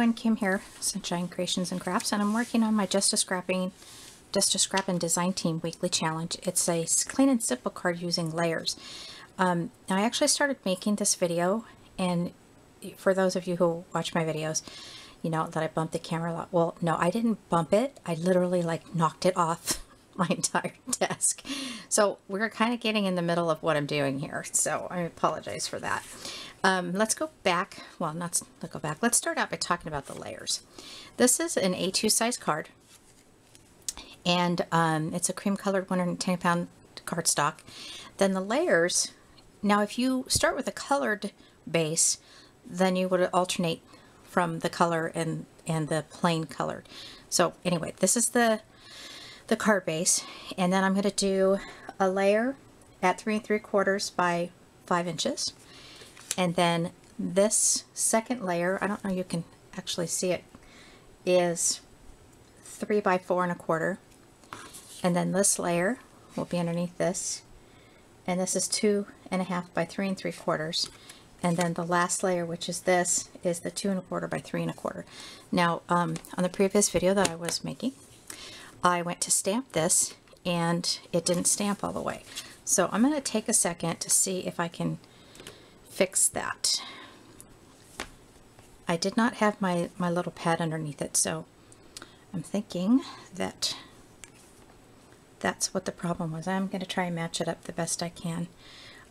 everyone, Kim here, Sunshine Creations and Crafts, and I'm working on my Just-A-Scrappin Design Team Weekly Challenge. It's a clean and simple card using layers. Now I actually started making this video, and for those of you who watch my videos, you know that I bumped the camera a lot. Well, no, I didn't bump it. I literally like knocked it off my entire desk. So we're kind of getting in the middle of what I'm doing here, so I apologize for that. Let's go back. Well, let's go back. Let's start out by talking about the layers. This is an A2 size card, and it's a cream colored 110 pound cardstock. Then the layers, now if you start with a colored base, then you would alternate from the color and the plain colored. So anyway, this is the card base, and then I'm going to do a layer at 3 3/4 by 5 inches. And then this second layer, I don't know, you can actually see it, is 3 by 4 1/4. And then this layer will be underneath this. And this is 2 1/2 by 3 3/4. And then the last layer, which is this, is the 2 1/4 by 3 1/4. Now, on the previous video that I was making, I went to stamp this and it didn't stamp all the way. So I'm going to take a second to see if I can fix that. I did not have my little pad underneath it, so I'm thinking that that's what the problem was. I'm going to try and match it up the best I can.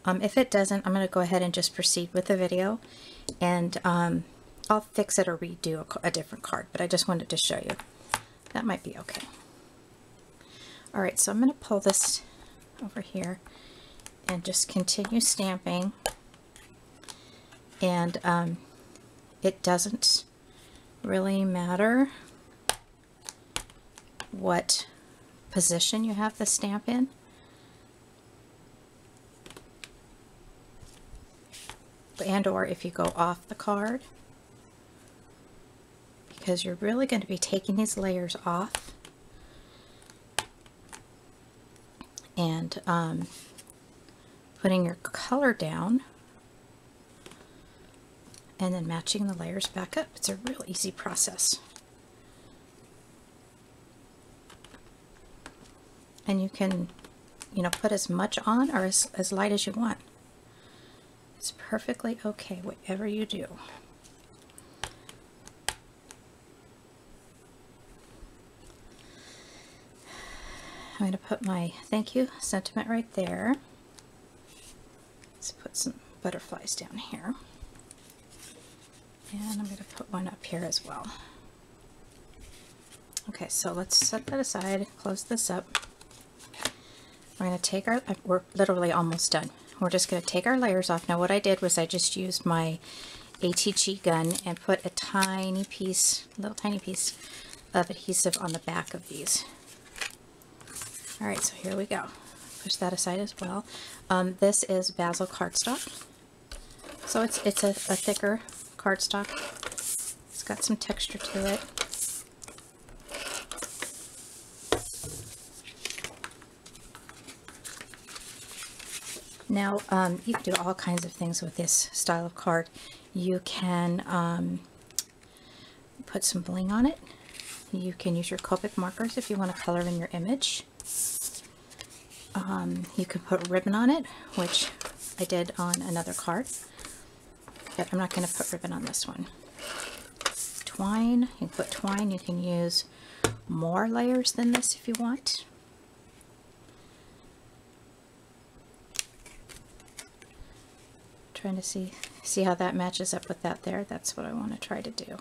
If it doesn't, I'm going to go ahead and just proceed with the video, and I'll fix it or redo a different card, but I just wanted to show you. That might be okay. Alright, so I'm going to pull this over here and just continue stamping. And it doesn't really matter what position you have the stamp in. And or if you go off the card, because you're really going to be taking these layers off and putting your color down and then matching the layers back up. It's a real easy process. And you can, you know, put as much on or as light as you want. It's perfectly okay, whatever you do. I'm going to put my thank you sentiment right there. Let's put some butterflies down here. And I'm going to put one up here as well. Okay, so let's set that aside, close this up. We're going to take our, we're literally almost done. We're just going to take our layers off. Now what I did was I just used my ATG gun and put a tiny piece, little tiny piece of adhesive on the back of these. Alright, so here we go. Push that aside as well. This is basil cardstock. So it's a thicker cardstock. It's got some texture to it. Now, you can do all kinds of things with this style of card. You can put some bling on it. You can use your Copic markers if you want to color in your image. You can put ribbon on it, which I did on another card, but I'm not going to put ribbon on this one. Twine, you can put twine. You can use more layers than this if you want. Trying to see how that matches up with that there. That's what I want to try to do,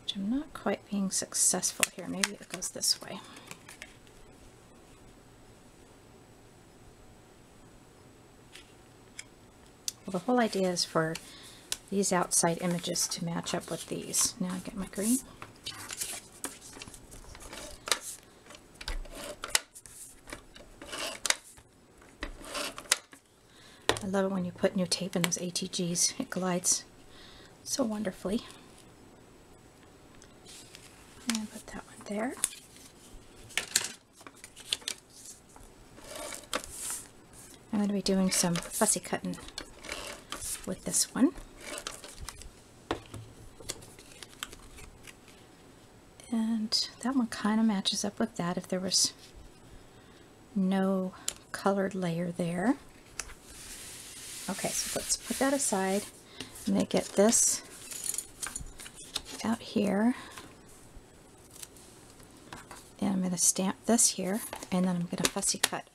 which I'm not quite being successful here. Maybe it goes this way. Well, the whole idea is for these outside images to match up with these. Now I get my green. I love it when you put new tape in those ATGs. It glides so wonderfully. And put that one there. I'm going to be doing some fussy cutting with this one. And that one kind of matches up with that if there was no colored layer there. Okay, so let's put that aside. I'm going to get this out here. And I'm going to stamp this here, and then I'm going to fussy cut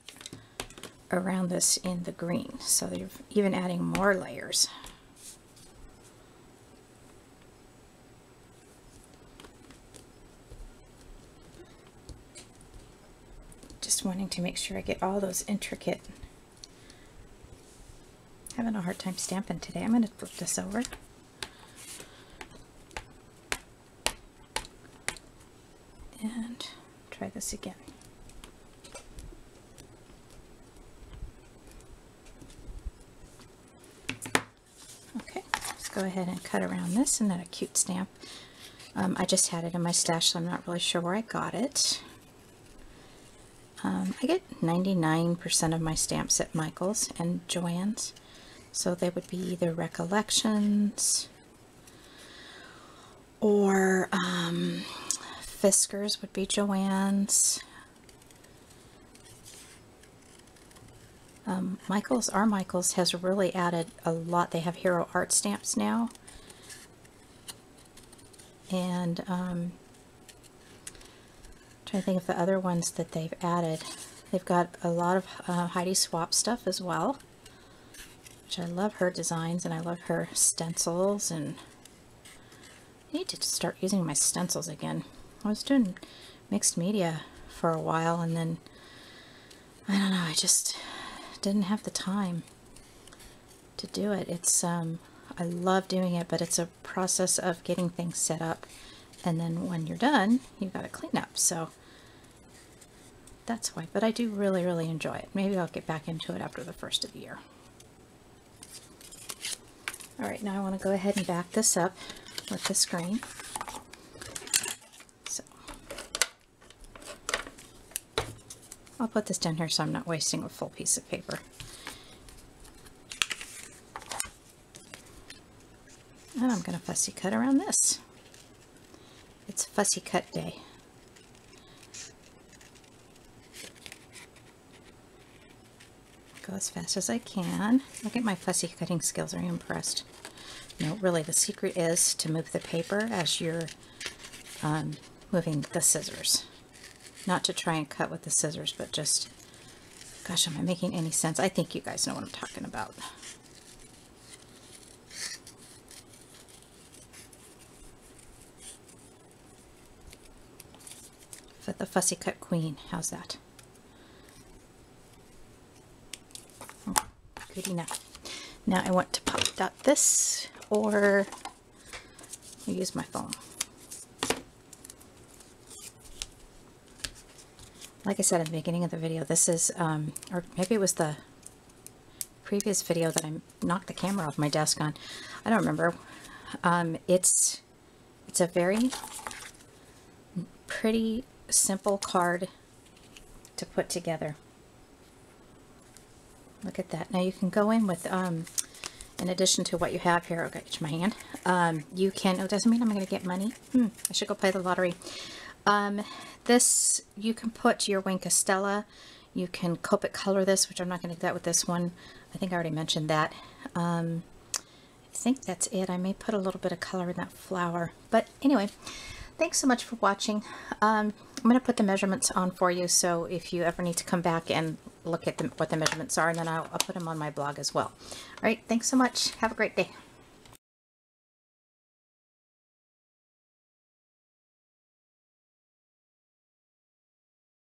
around this in the green. So you're even adding more layers. Just wanting to make sure I get all those intricate. Having a hard time stamping today. I'm going to flip this over. And try this again. Okay, let's go ahead and cut around this, and then a cute stamp. I just had it in my stash, so I'm not really sure where I got it. I get 99% of my stamps at Michael's and Joann's, so they would be either Recollections or Fisker's would be Joann's. Our Michael's has really added a lot. They have Hero Art stamps now. And trying to think of the other ones that they've added. They've got a lot of Heidi Swap stuff as well, which I love her designs, and I love her stencils, and I need to start using my stencils again. I was doing mixed media for a while, and then I don't know, I just didn't have the time to do it. It's I love doing it, but it's a process of getting things set up, and then when you're done, you've got to clean up. So that's why. But I do really, really enjoy it. Maybe I'll get back into it after the first of the year. All right, now I want to go ahead and back this up with the screen. So I'll put this down here so I'm not wasting a full piece of paper. And I'm going to fussy cut around this. It's fussy cut day. Go as fast as I can. Look at my fussy cutting skills. Are you impressed? No, really, the secret is to move the paper as you're moving the scissors. Not to try and cut with the scissors, but just, gosh, am I making any sense? I think you guys know what I'm talking about. For the fussy cut queen, how's that? Oh, good enough. Now I want to pop dot this, or use my phone. Like I said at the beginning of the video, this is, or maybe it was the previous video that I knocked the camera off my desk on. I don't remember. It's a very pretty simple card to put together. Look at that. Now you can go in with, in addition to what you have here, okay, get my hand, you can, oh, doesn't mean I'm going to get money. I should go play the lottery. This, you can put your Wink of Stella, you can Copic color this, which I'm not going to do that with this one. I think I already mentioned that. I think that's it. I may put a little bit of color in that flower. But anyway, thanks so much for watching. I'm going to put the measurements on for you, so if you ever need to come back and look at what the measurements are, and then I'll put them on my blog as well. All right, thanks so much. Have a great day.